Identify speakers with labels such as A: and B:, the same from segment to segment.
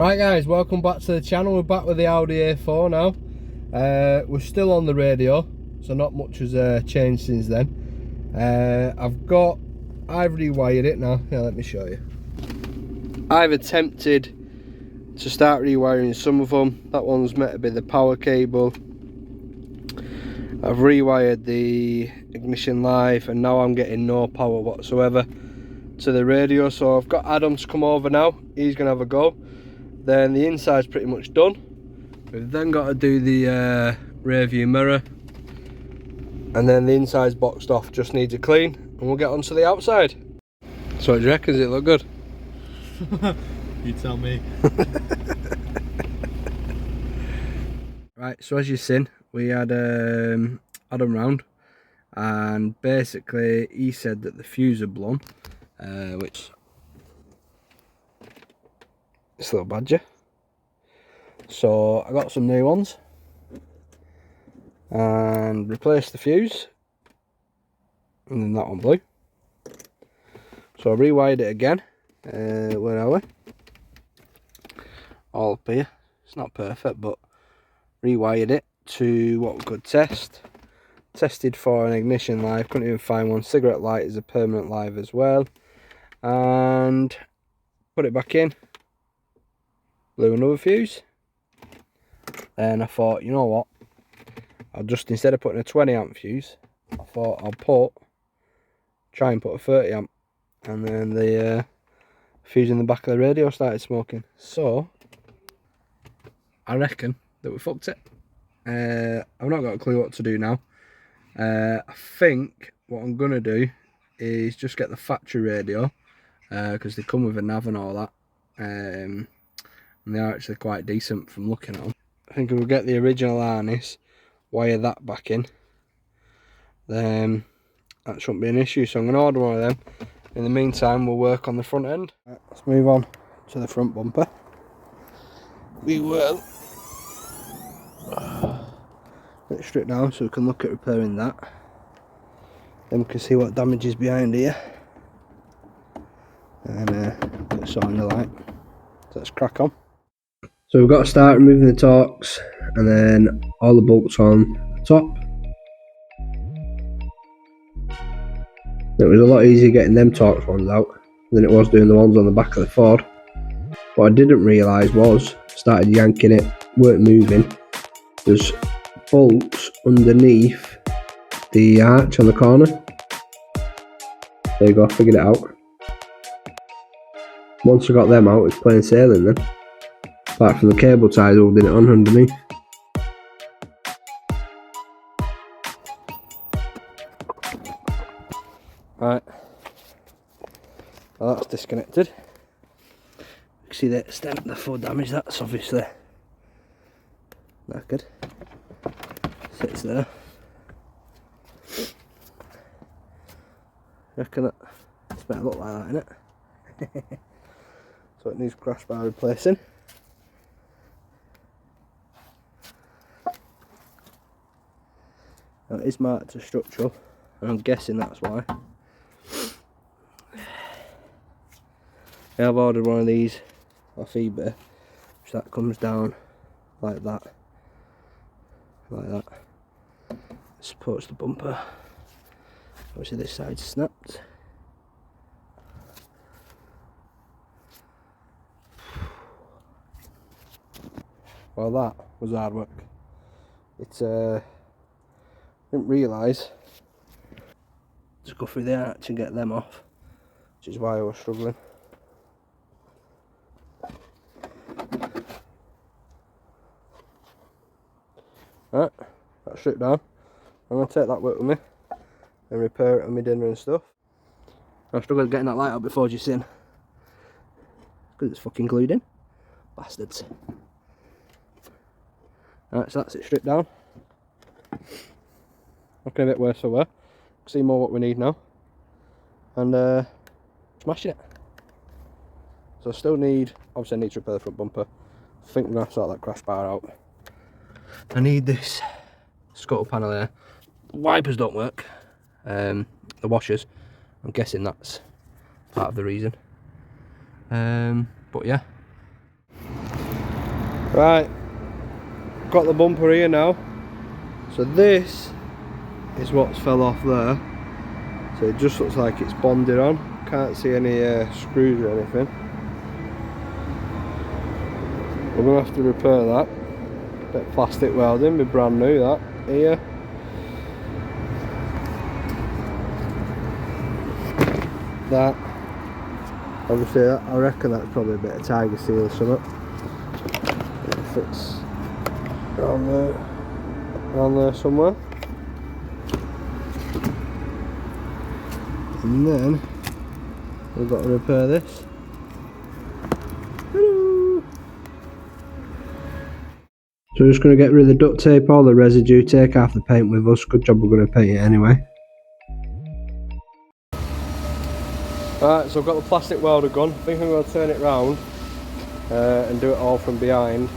A: Right guys, welcome back to the channel. We're back with the Audi A4 now. We're still on the radio, so not much has changed since then. I've rewired it now. Yeah, let me show you. I've attempted to start rewiring some of them. That one's meant to be the power cable. I've rewired the ignition live, and now I'm getting no power whatsoever to the radio. So I've got Adam to come over now. He's gonna have a go. Then the inside's pretty much done. We've then got to do the rear view mirror, and then the inside's boxed off, just needs a clean, and we'll get onto the outside. So what do you reckon? Does it look good?
B: You tell me.
A: Right, so as you've seen, we had Adam round, and basically he said that the fuse had blown, which this little badger. So I got some new ones and replaced the fuse, and then that one blew. So I rewired it again. Where are we? All up here. It's not perfect, but rewired it to what we could test. Tested for an ignition live, couldn't even find one. Cigarette light is a permanent live as well, and put it back in. Blew another fuse. Then I thought, you know what, I'll just, instead of putting a 20 amp fuse, I thought I'll try and put a 30 amp, and then the fuse in the back of the radio started smoking. So I reckon that we fucked it. I've not got a clue what to do now. I think what I'm gonna do is just get the factory radio, because they come with a nav and all that, and they are actually quite decent from looking at them. I think if we'll get the original harness, wire that back in, then that shouldn't be an issue. So I'm going to order one of them. In the meantime, we'll work on the front end. Right, let's move on to the front bumper. We will get it stripped down so we can look at repairing that. Then we can see what damage is behind here, and put this on the light. So let's crack on. So we've got to start removing the Torx, and then all the bolts on the top. It was a lot easier getting them Torx ones out than it was doing the ones on the back of the Ford. What I didn't realise was, started yanking it, weren't moving. There's bolts underneath the arch on the corner. There you go, figured it out. Once I got them out, it's plain sailing then. Apart from the cable ties holding it on underneath. Right, well that's disconnected. You can see the extent of the full damage. That's obviously knackered. Sits there. Reckon that it's better look like that, innit? So it needs crash bar replacing. Now it is marked as structural, and I'm guessing that's why. I have ordered one of these off eBay, which that comes down like that, supports the bumper. Obviously this side's snapped. Well, that was hard work. It's didn't realise to go through the arch and get them off, which is why I was struggling. Right, that's stripped down. I'm going to take that work with me and repair it on my dinner and stuff. I struggled getting that light out before, just in, because it's fucking glued in. Bastards. Right, so that's it stripped down. Looking a bit worse for wear. See more what we need now. And smashing it. So I still need, obviously I need to repair the front bumper. I think we're going to have to sort that crash bar out. I need this scuttle panel here. The wipers don't work. The washers. I'm guessing that's part of the reason. But yeah. Right, got the bumper here now. So this is what's fell off there. So it just looks like it's bonded on. Can't see any screws or anything. We're going to have to repair that. Bit of plastic welding, be brand new that here. That, obviously I reckon that's probably a bit of tiger seal or something. It fits around there somewhere. And then we've got to repair this. Hello. So we're just going to get rid of the duct tape, all the residue, take off the paint with us. Good job we're going to paint it anyway. Right, so I've got the plastic welder gun. I think I'm going to turn it round and do it all from behind.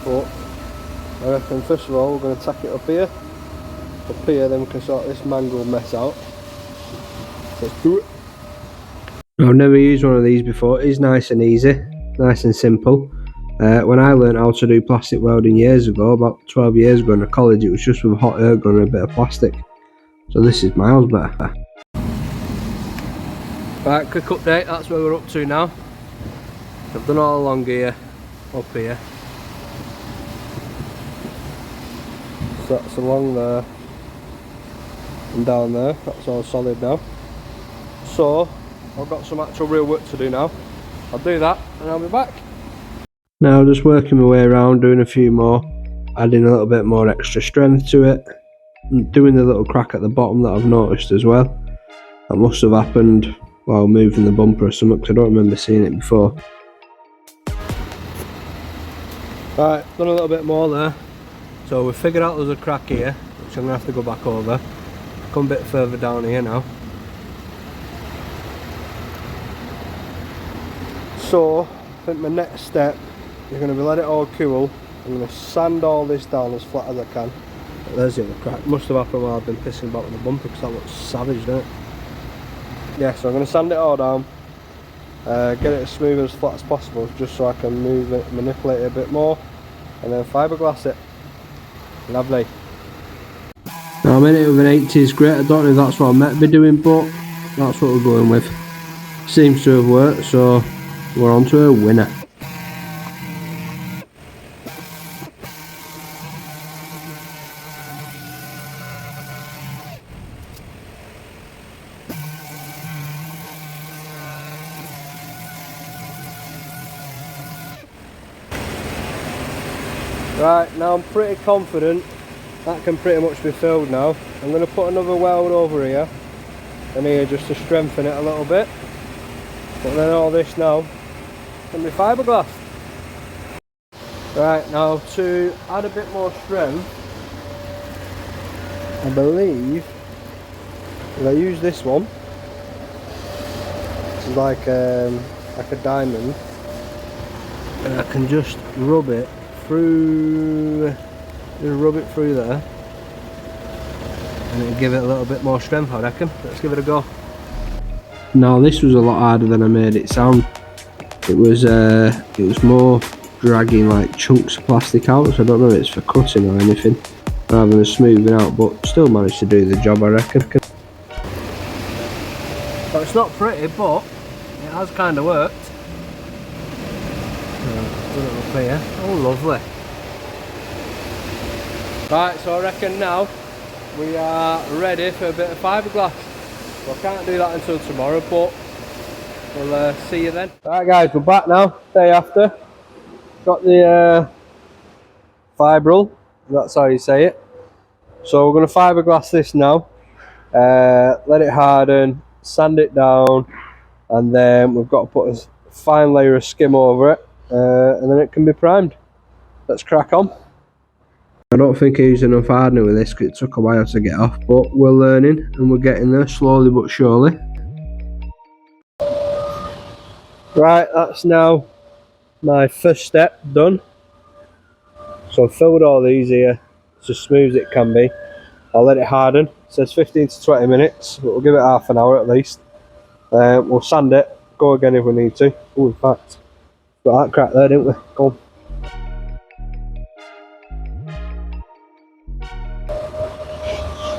A: But I reckon first of all we're going to tack it up here. Up here, then we can sort this mangled mess out. So let's do it. I've never used one of these before. It is nice and easy, nice and simple. When I learned how to do plastic welding years ago, about 12 years ago in college, it was just with a hot air gun and a bit of plastic. So this is miles better. Right, quick update, that's where we're up to now. I've done all along here, up here. So that's along there and down there, that's all solid now. So, I've got some actual real work to do now. I'll do that and I'll be back. Now just working my way around, doing a few more, adding a little bit more extra strength to it, and doing the little crack at the bottom that I've noticed as well. That must have happened while moving the bumper or something, because I don't remember seeing it before. Right, done a little bit more there. So we've figured out there's a crack here, which I'm going to have to go back over. Come a bit further down here now. So, I think my next step is going to be let it all cool. I'm going to sand all this down as flat as I can. But there's the other crack. Must have happened while I've been pissing about with the bumper, because that looks savage, doesn't it? Yeah, so I'm going to sand it all down, get it as smooth and as flat as possible, just so I can move it, manipulate it a bit more, and then fiberglass it. Lovely. Now I'm in it with an 80s grit. I don't know if that's what I meant to be doing, but that's what we're going with. Seems to have worked, so we're on to a winner. Right, now I'm pretty confident that can pretty much be filled now. I'm going to put another weld over here and here just to strengthen it a little bit. But then all this now can be fiberglass. Right, now to add a bit more strength, I believe if I use this one, it's like a diamond, and I can just rub it through, there, and it'll give it a little bit more strength, I reckon. Let's give it a go. Now this was a lot harder than I made it sound. It was more dragging like chunks of plastic out, so I don't know if it's for cutting or anything, rather than smoothing out, but still managed to do the job, I reckon. So it's not pretty, but it has kind of worked. Put it up here. Oh, lovely. Right, so I reckon now we are ready for a bit of fiberglass. So I can't do that until tomorrow, but we'll see you then. Right guys, we're back now, day after. Got the fibril, that's how you say it. So we're going to fiberglass this now, let it harden, sand it down, and then we've got to put a fine layer of skim over it, and then it can be primed. Let's crack on. I don't think I used enough hardener with this because it took a while to get off, but we're learning and we're getting there slowly but surely. Right, that's now my first step done. So I've filled all these here as smooth as it can be. I'll let it harden. It says 15 to 20 minutes, but we'll give it half an hour at least. We'll sand it, go again if we need to. Oh, in fact, got that crack there, didn't we? Go on.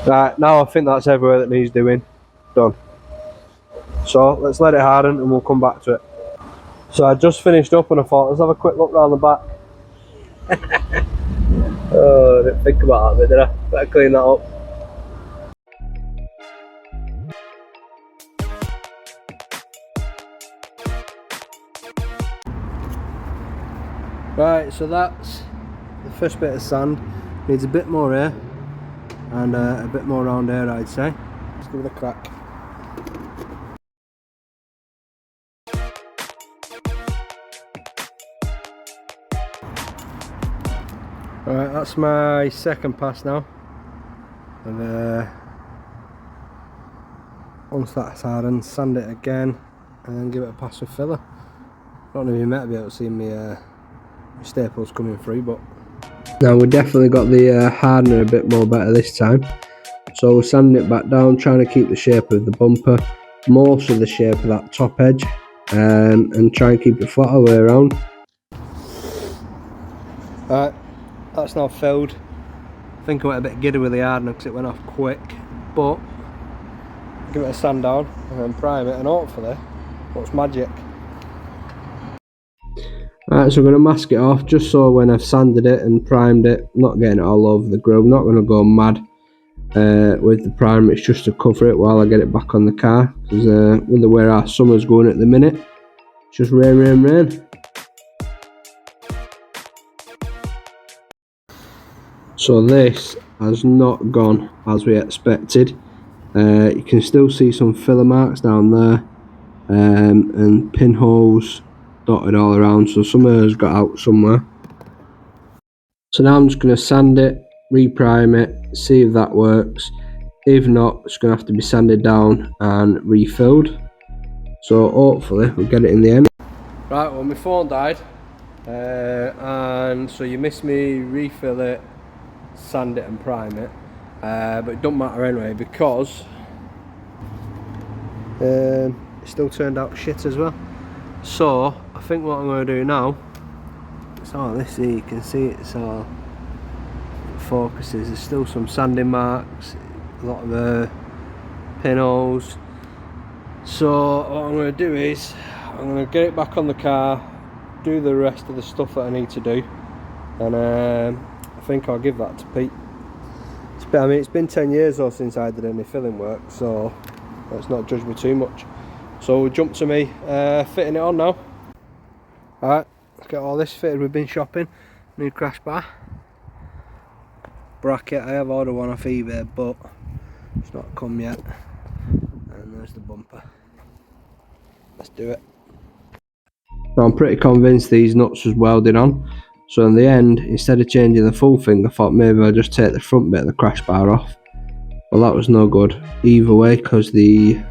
A: Right, now I think that's everywhere that needs doing. Done. So let's let it harden and we'll come back to it. So I just finished up and I thought let's have a quick look round the back. Oh, I didn't think about that bit, did I? Better clean that up. Right, so that's the first bit of sand. Needs a bit more air and a bit more round air, I'd say. Let's give it a crack. Alright, that's my second pass now. And once that's hardened, sand it again and then give it a pass with filler. I don't know if you might be able to see me staples coming through, but now we definitely got the hardener a bit more better this time. So we're sanding it back down, trying to keep the shape of the bumper, most of the shape of that top edge, and try and keep it flat all the way around. Alright, that's now filled. I think I went a bit giddy with the hardener because it went off quick, but give it a sand down and then prime it, and hopefully what's magic. Alright, so I'm going to mask it off just so when I've sanded it and primed it, not getting it all over the grill. I'm not going to go mad with the primer, it's just to cover it while I get it back on the car, because with the way our summer's going at the minute, it's just rain, rain, rain. So this has not gone as we expected. You can still see some filler marks down there, and pinholes dotted all around, so some has got out somewhere. So now I'm just going to sand it, reprime it, see if that works. If not, it's going to have to be sanded down and refilled. So hopefully we'll get it in the end. Right, well my phone died, and so you missed me refill it, sand it and prime it, but it don't matter anyway because it still turned out shit as well. So I think what I'm going to do now, it's all this here, you can see it's all focuses, there's still some sanding marks, a lot of pinholes. So what I'm going to do is I'm going to get it back on the car, do the rest of the stuff that I need to do, and I think I'll give that to Pete. I mean, it's been 10 years though since I did any filling work, so let's not judge me too much. So we'll jump to me fitting it on now. Alright, let's get all this fitted. We've been shopping. New crash bar, bracket, I have ordered one off eBay but it's not come yet, and there's the bumper. Let's do it. Now I'm pretty convinced these nuts was welded on, so in the end, instead of changing the full thing, I thought maybe I'll just take the front bit of the crash bar off. Well, that was no good either way, because the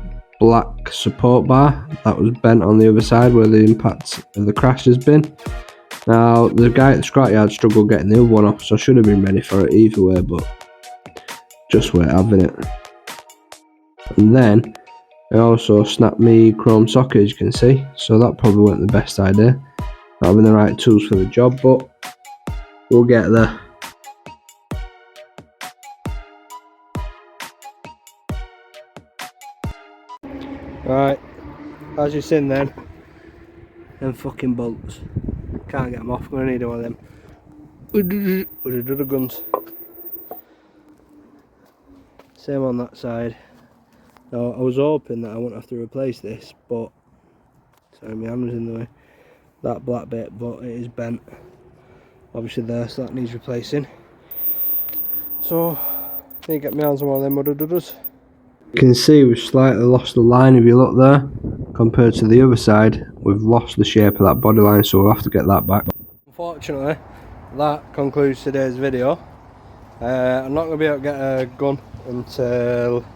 A: black support bar that was bent on the other side where the impact of the crash has been. Now the guy at the scrapyard struggled getting the other one off, so I should have been ready for it either way, but just wait having it. And then I also snapped me chrome socket, as you can see, so that probably wasn't the best idea, not having the right tools for the job, but we'll get there. Right, as you've seen then, them fucking bolts, can't get them off, I'm going to need one of them guns. Same on that side. Now I was hoping that I wouldn't have to replace this, but sorry, my hand was in the way, that black bit, but it is bent obviously there, so that needs replacing. So I need to get my hands on one of them mudder-dudders. You can see we've slightly lost the line if you look there, compared to the other side. We've lost the shape of that body line, so we'll have to get that back. Unfortunately, that concludes today's video. I'm not going to be able to get a gun until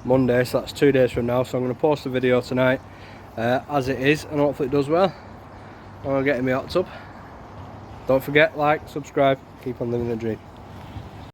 A: Monday, so that's 2 days from now, so I'm going to post the video tonight as it is, and hopefully it does well. I'm going to get in my hot tub. Don't forget, like, subscribe, keep on living the dream.